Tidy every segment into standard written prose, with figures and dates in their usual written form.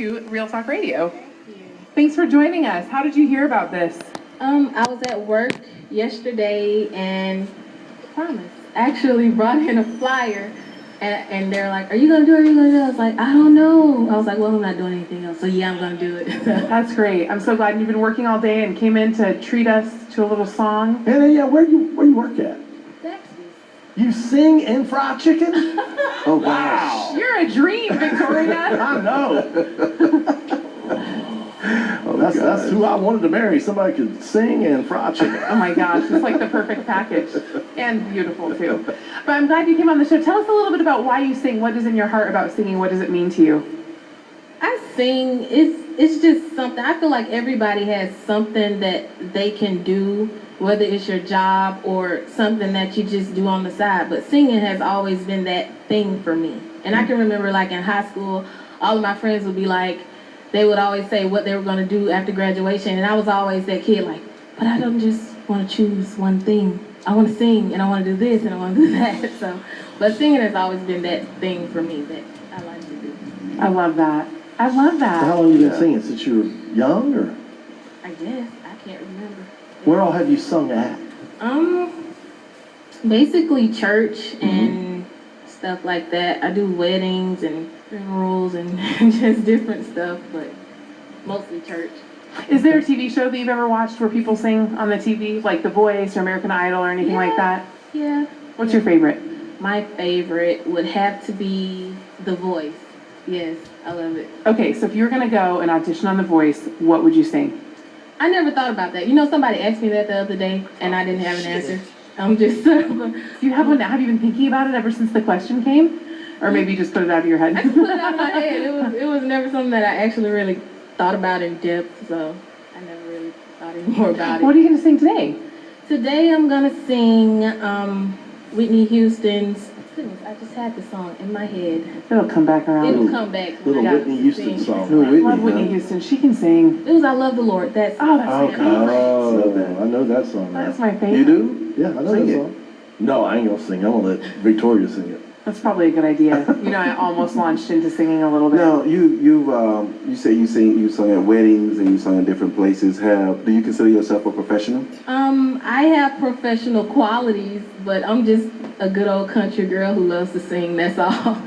To Real Talk Radio. Thanks for joining us. How did you hear about this? I was at work yesterday and Promise actually brought in a flyer and they're like, are you gonna do it? Are you gonna do it? I was like, I don't know. I was like, well, I'm not doing anything else. So yeah, I'm gonna do it. That's great. I'm so glad you've been working all day and came in to treat us to a little song. And then, yeah, where you work at? Zaxby's. You sing and fry chicken? Oh, wow. You're a dream, Victoria. I know. That's who I wanted to marry. Somebody could sing and fry chicken. Oh my gosh, it's like the perfect package. And beautiful too. But I'm glad you came on the show. Tell us a little bit about why you sing. What is in your heart about singing? What does it mean to you? I sing. It's just something. I feel like everybody has something that they can do, whether it's your job or something that you just do on the side. But singing has always been that thing for me. And I can remember like in high school, all of my friends would be like, they would always say what they were going to do after graduation. And I was always that kid like, but I don't just want to choose one thing. I want to sing and I want to do this and I want to do that. So, but singing has always been that thing for me that I like to do. I love that. I love that. How long have you been singing? Since you were young, or? I guess. I can't remember. Where all have you sung at? Basically church and stuff like that. I do weddings and funerals and just different stuff, but mostly church. Is there a TV show that you've ever watched where people sing on the TV, like The Voice or American Idol or anything like that? Yeah. What's your favorite? My favorite would have to be The Voice. Yes, I love it. Okay, so if you were going to go and audition on The Voice, what would you sing? I never thought about that. You know, somebody asked me that the other day, and I didn't have an answer. I'm just... You have one now? Have you been thinking about it ever since the question came? Or maybe you just put it out of your head? I just put it out of my head. It was never something that I actually really thought about in depth, so I never really thought any more about it. What are you going to sing today? Today I'm going to sing Whitney Houston's... Goodness, I just had the song in my head. It'll come back around. It'll come back. Little when I Whitney Houston sing. song. I love Whitney Houston. She can sing. It was I Love the Lord. That's Fantastic. I know that song. That's my favorite. You do? Yeah, I know Sing that it. song. No, I ain't gonna sing. I'm gonna let Victoria sing it. That's probably a good idea. You know, I almost launched into singing a little bit. Now, you say you sung at weddings and you sung in different places. Do you consider yourself a professional? I have professional qualities, but I'm just a good old country girl who loves to sing. That's all.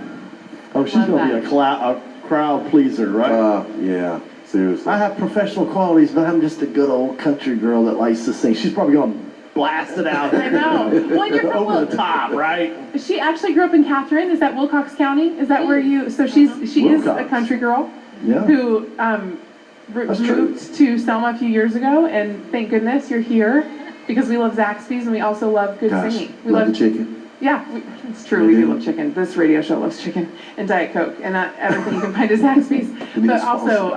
Oh, she's Love gonna that. be a crowd pleaser, right? Yeah, seriously. I have professional qualities, but I'm just a good old country girl that likes to sing. She's probably gonna blast it out. I know. Well, you're from Over the top, right? She actually grew up in Catherine. Is that Wilcox County? Is that where you? So she is a Wilcox. country girl Yeah. who That's true. moved to Selma a few years ago, and thank goodness you're here because we love Zaxby's and we also love good Gosh, singing. We love the chicken. Yeah, it's true. We do love chicken. This radio show loves chicken and Diet Coke and everything you can find at Zaxby's. need But a also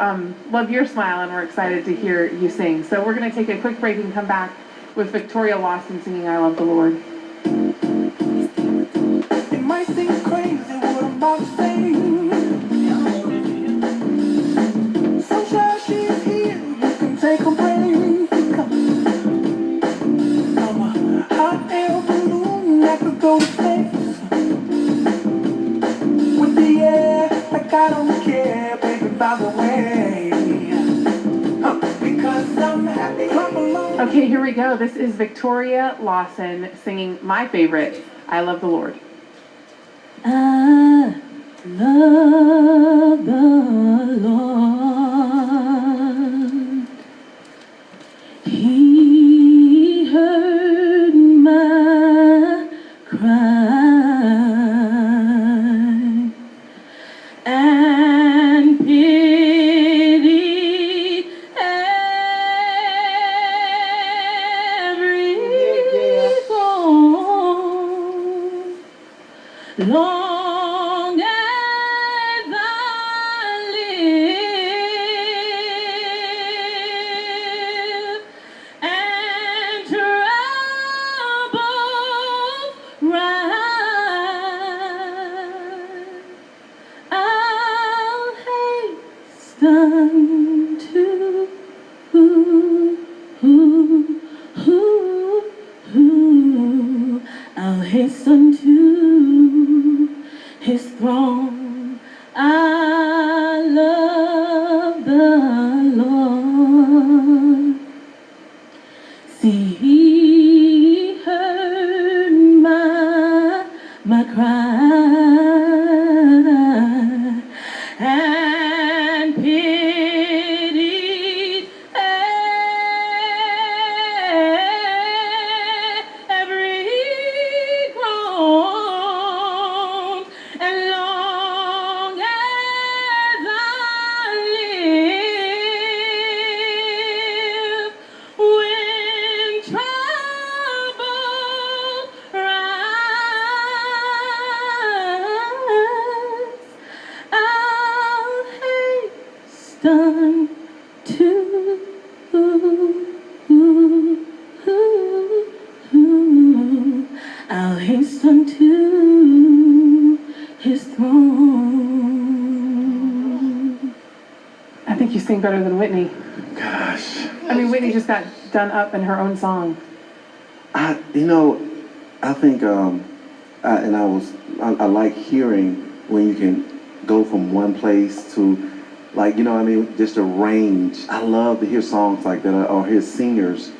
love your smile, and we're excited to hear you sing. So we're going to take a quick break and come back with Victoria Lawson singing I Love the Lord. It might seem crazy what I'm about to say. Sunshine, she's here. You can take a break. I'm a hot air balloon that could go to space. With the air, like I don't care, baby, by the way. Because I'm happy. Come along. Okay, here we go. This is Victoria Lawson singing my favorite, I Love the Lord. I love the Lord. He heard my cry and pitied every groan. Long as I live and troubles rise, I'll hasten to I'll hasten to His throne. I love done to I'll hasten to his throne. I think you sing better than Whitney. Gosh. I mean, Whitney just got done up in her own song. I think, I like hearing when you can go from one place to, like, just a range. I love to hear songs like that, or hear singers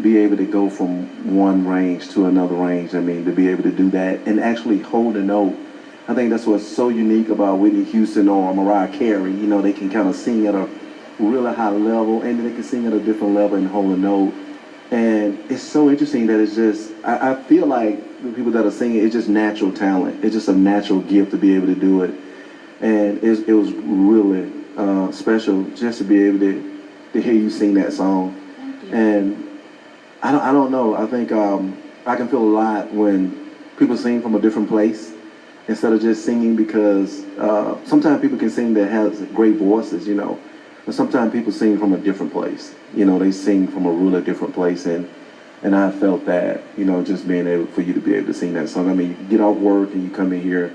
be able to go from one range to another range. To be able to do that and actually hold a note. I think that's what's so unique about Whitney Houston or Mariah Carey. They can kind of sing at a really high level, and then they can sing at a different level and hold a note. And it's so interesting that it's just, I feel like the people that are singing, it's just natural talent. It's just a natural gift to be able to do it. And it was really special just to be able to hear you sing that song. Thank you. And I don't know, I think I can feel a lot when people sing from a different place instead of just singing because sometimes people can sing that has great voices, but sometimes people sing from a different place. They sing from a really different place, and I felt that, just being able for you to be able to sing that song. You get off work and you come in here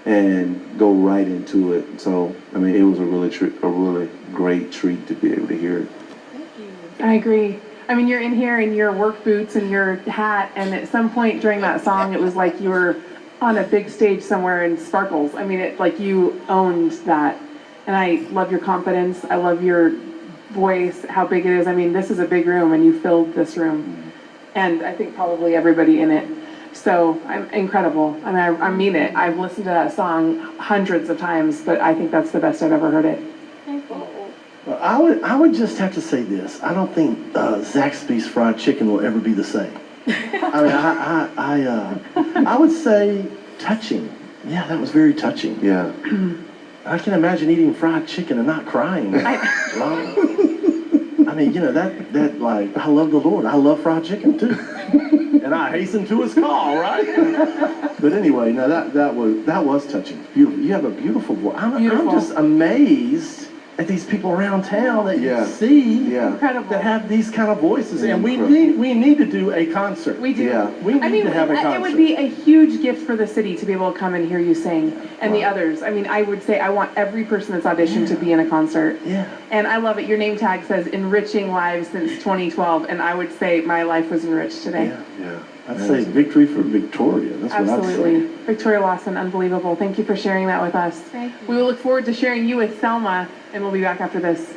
and go right into it. So, it was a really great treat to be able to hear it. Thank you. I agree. You're in here in your work boots and your hat, and at some point during that song, it was like you were on a big stage somewhere in sparkles. It like you owned that. And I love your confidence. I love your voice, how big it is. This is a big room, and you filled this room. And I think probably everybody in it. So I'm incredible. I mean it. I've listened to that song hundreds of times, but I think that's the best I've ever heard it. Thank you. Well, I would just have to say this. I don't think Zaxby's fried chicken will ever be the same. I would say touching. Yeah, that was very touching. Yeah. I can imagine eating fried chicken and not crying. I love the Lord. I love fried chicken too. And I hasten to his call, right? But anyway, no, that was touching. Beautiful. You have a beautiful voice. I'm just amazed at these people around town that you see Incredible. that have these kind of voices. Yeah, And we incredible. need to do a concert. We do. Yeah. We need to have a concert. It would be a huge gift for the city to be able to come and hear you sing, and the others. I would say I want every person that's auditioned to be in a concert. Yeah. And I love it. Your name tag says enriching lives since 2012, and I would say my life was enriched today. Yeah. Yeah. I'd say victory for Victoria. That's what I'd Absolutely. say. Victoria Lawson, unbelievable. Thank you for sharing that with us. Thank you. We will look forward to sharing you with Selma, and we'll be back after this.